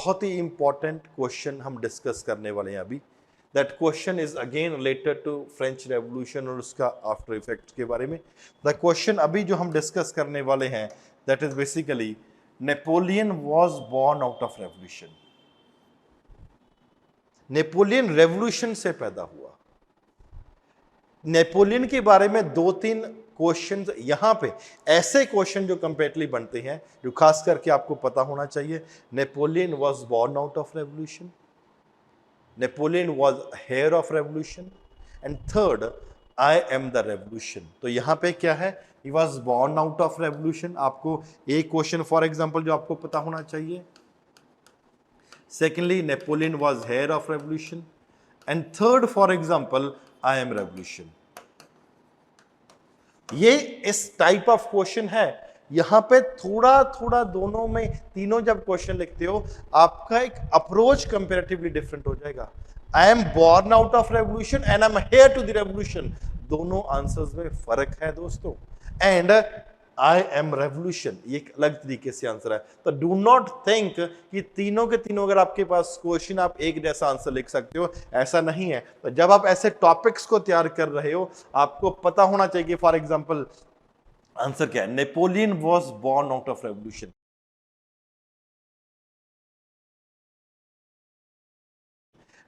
बहुत ही important question हम डिस्कस करने वाले हैं अभी। That question is again related to French revolution और उसका आफ्टर इफेक्ट के बारे में। द क्वेश्चन अभी जो हम डिस्कस करने वाले हैं that is basically Napoleon was born out of revolution. Napoleon revolution से पैदा हुआ। नेपोलियन के बारे में 2-3 क्वेश्चंस यहां पे, ऐसे क्वेश्चन जो कंपेरेटिवली बनते हैं, जो खास करके आपको पता होना चाहिए। Napoleon was born out of revolution, Napoleon was heir of revolution, and third I am the revolution. तो यहां पे क्या है, he was born out of revolution. आपको एक क्वेश्चन फॉर एग्जांपल जो आपको पता होना चाहिए। Secondly Napoleon was heir of revolution, and third for example I am revolution. ये इस टाइप ऑफ क्वेश्चन है। यहां पे थोड़ा थोड़ा दोनों में, तीनों जब क्वेश्चन लिखते हो आपका एक अप्रोच कंपैरेटिवली डिफरेंट हो जाएगा। I am born out of revolution and I am heir to the revolution, दोनों आंसर्स में फर्क है दोस्तों। एंड आई एम रेवोल्यूशन ये एक अलग तरीके से आंसर है। तो डू नॉट थिंक कि तीनों के तीनों अगर आपके पास क्वेश्चन आप एक जैसा आंसर लिख सकते हो, ऐसा नहीं है। तो जब आप ऐसे टॉपिक्स को तैयार कर रहे हो आपको पता होना चाहिए कि फॉर एग्जांपल आंसर क्या है। Napoleon was born out of revolution,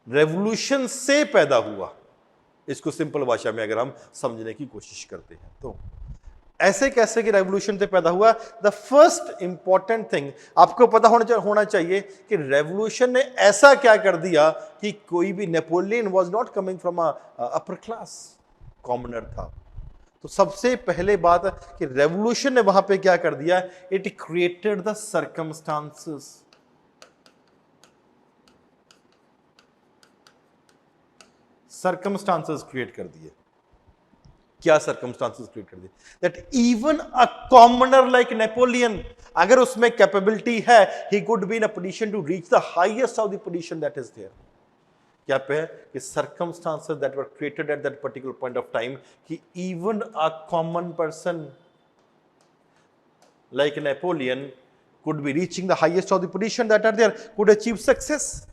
revolution से पैदा हुआ। इसको सिंपल भाषा में अगर हम समझने की कोशिश करते हैं तो ऐसे कैसे कि रेवोल्यूशन से पैदा हुआ। द फर्स्ट इंपॉर्टेंट थिंग आपको पता होना चाहिए कि रेवोल्यूशन ने ऐसा क्या कर दिया कि कोई भी, Napoleon was not coming from upper class, commoner था। तो सबसे पहले बात कि रेवोल्यूशन ने वहां पे क्या कर दिया, it created the circumstances. Circumstances create कर दिए। क्या सर्कमस्टांसेस क्रिएट कर दिए, that even a commoner like Napoleon, अगर उसमें कैपेबिलिटी है, he could be in a position to reach the highest of the position that is there. क्या पे है कि circumstances that were created at that particular point of time कि even a common person like Napoleon could be reaching the highest of the position that are there, could achieve success.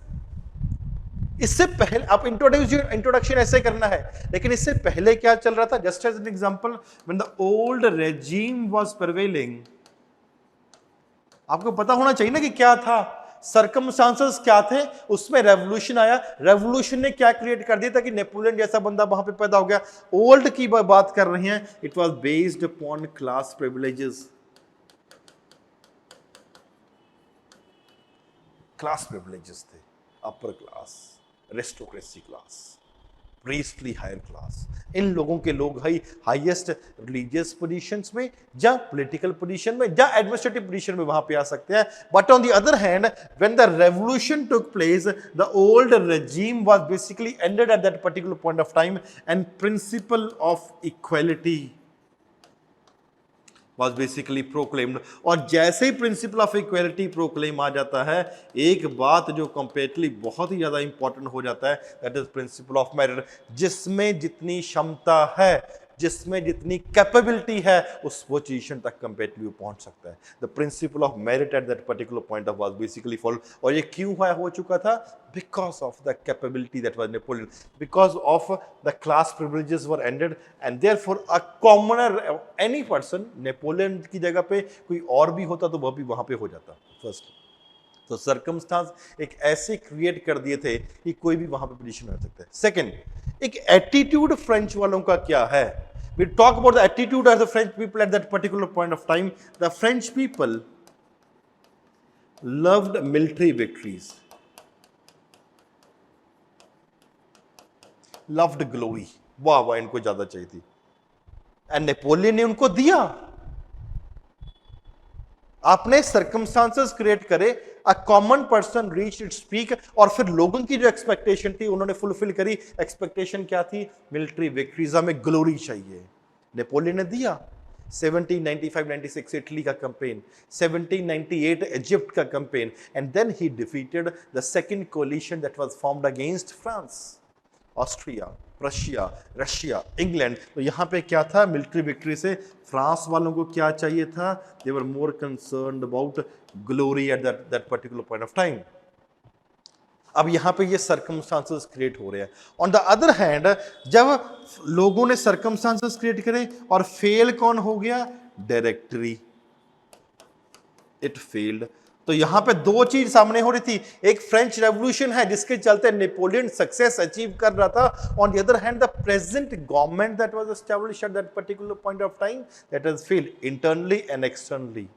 इससे पहले आप introduction ऐसे करना है, लेकिन इससे पहले क्या चल रहा था। Just as an example, when the old regime was prevailing, आपको पता होना चाहिए ना कि क्या था, सर्कमस्टांसेस क्या थे, उसमें रेवोल्यूशन आया। रेवोल्यूशन ने क्या क्रिएट कर दिया था कि नेपोलियन जैसा बंदा वहां पे पैदा हो गया। ओल्ड की बात कर रहे हैं, it was based upon class privileges. Class privileges थे, upper class, aristocracy class, priestly higher class. इन लोगों के लोग हाईएस्ट रिलीजियस पोजीशंस में, या पॉलिटिकल पोजीशन में, या एडमिनिस्ट्रेटिव पोजीशन में वहां पे आ सकते हैं। But on the other hand, when the revolution took place, the old regime was basically ended at that particular point of time, and principle of equality was basically proclaimed। और जैसे ही principle of equality proclaim आ जाता है, एक बात जो comparatively बहुत ही ज्यादा important हो जाता है, that is principle of merit. जिसमें जितनी क्षमता है, जिसमें जितनी कैपेबिलिटी है, उस पोजीशन तक कंपेरेटिवली पहुंच सकता है। The principle of merit eight that particular point of was basically follow. और ये क्यों हो चुका था, because of the capability that was Napoleon, because of the class privileges were ended, and therefore a commoner, any person, Napoleon की जगह पे कोई और भी होता तो वह भी वहां पे हो जाता। फर्स्ट तो सर्कमस्टांस एक ऐसे क्रिएट कर दिए थे कि कोई भी वहां पे पोजीशन हो सकता है। सेकंड, एक एटीट्यूड फ्रेंच वालों का क्या है। We talk about the attitude of the French people at that particular point of time. The French people loved military victories, loved glory। वाह वाह, इनको ज्यादा चाहिए थी, एंड नेपोलियन ने उनको दिया। आपने सर्कमस्टांसेस क्रिएट करे, अ common person reach its peak, और फिर लोगों की जो एक्सपेक्टेशन थी उन्होंने फुलफिल करी। एक्सपेक्टेशन क्या थी, मिलिट्री विक्ट्रीज, हमें ग्लोरी चाहिए, नेपोलियन ने दिया। 1795-96 इटली का कैंपेन, 1798 इजिप्ट का campaign, and then he defeated the second coalition that was formed against France, Austria, Prussia, Russia, England. तो यहां पे क्या था, मिलिट्री विक्ट्री से फ्रांस वालों को क्या चाहिए था, they were more concerned about glory at that particular point of time. अब यहाँ पे ये सर्कमस्टांसेस क्रिएट हो रहे हैं। ऑन द अदर हैंड जब लोगों ने सर्कमस्टांसेस क्रिएट करे और फेल कौन हो गया, डायरेक्टरी, इट फेल्ड। तो यहां पे दो चीज सामने हो रही थी, एक फ्रेंच रेवोल्यूशन है जिसके चलते नेपोलियन सक्सेस अचीव कर रहा था, on the other hand the present government that was established eight that particular point of time that has failed internally and externally.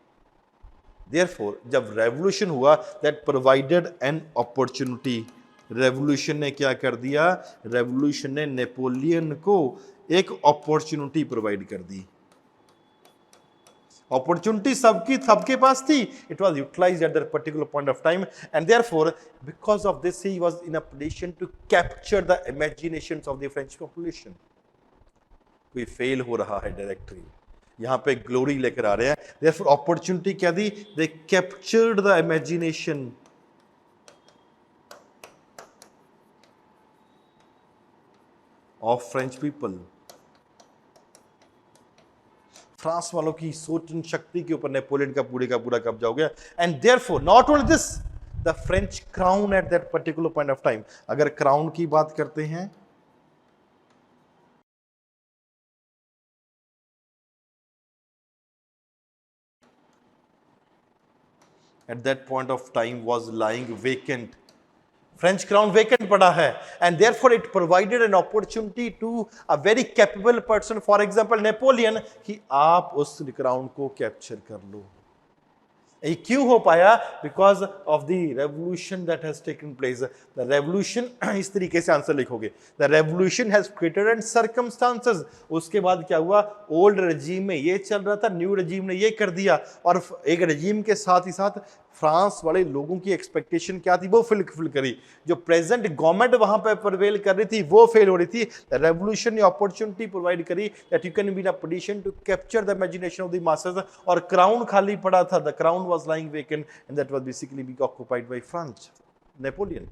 Therefore जब रेवोल्यूशन हुआ that provided an opportunity, revolution ने क्या कर दिया, revolution ने नेपोलियन को एक opportunity provide कर दी। अपॉर्चुनिटी सबके पास थी, it was utilized at that particular point of time, and therefore because of this he was in a position to capture the imaginations of the French population। कोई fail हो रहा है directory, यहां पे glory लेकर आ रहे हैं, therefore अपॉर्चुनिटी क्या दी, they captured the imagination of French people। France वालों की सोचन शक्ति के ऊपर नेपोलियन का पूरा कब्जा हो गया। And therefore not only this, the French crown at that particular point of time, अगर क्राउन की बात करते हैं at that point of time was lying vacant, French crown vacant पड़ा है, and therefore it provided an opportunity to a very capable person, for example Napoleon, कि आप उस क्राउन को कैप्चर कर लो। ये क्यों हो पाया, because of the revolution that has taken place. The revolution, इस तरीके से आंसर लिखोगे, the revolution has created and circumstances. उसके बाद क्या हुआ, ओल्ड रेजीम में ये चल रहा था, न्यू रेजीम ने ये कर दिया, और एक रेजीम के साथ ही साथ फ्रांस वाले लोगों की एक्सपेक्टेशन क्या थी वो फुलफिल करी, जो प्रेजेंट गवर्नमेंट वहां पर प्रिवेल कर रही थी वो फेल हो रही थी। द रेवोल्यूशन ने अपॉर्चुनिटी प्रोवाइड करी that you can be in a position to capture the imagination of the masses, और क्राउन खाली पड़ा था, the crown was lying vacant and that was basically being occupied by France, Napoleon.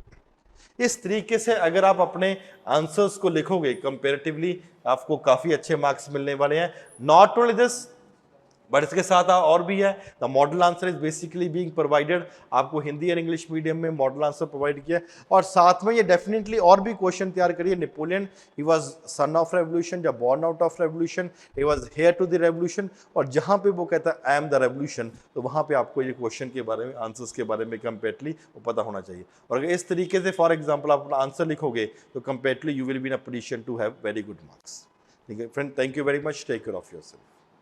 इस तरीके से अगर आप अपने आंसर्स को लिखोगे कंपैरेटिवली आपको काफी अच्छे मार्क्स मिलने वाले हैं। नॉट ओनली दिस बट इसके साथ और भी है, the model answer is basically being provided, आपको हिंदी और इंग्लिश मीडियम में मॉडल आंसर प्रोवाइड किया, और साथ में ये डेफिनेटली और भी क्वेश्चन तैयार करिए। Napoleon he was son of revolution, जब born out of revolution, he was heir to the revolution, और जहां पे वो कहता है आई एम द रेवोल्यूशन, तो वहां पे आपको ये क्वेश्चन के बारे में, आंसर्स के बारे में कंप्लीटली पता होना चाहिए। और अगर इस तरीके से फॉर एग्जाम्पल आप अपना आंसर लिखोगे तो completely you will be in a position to have very good marks. ठीक है friend, thank you very much, take care of yourself.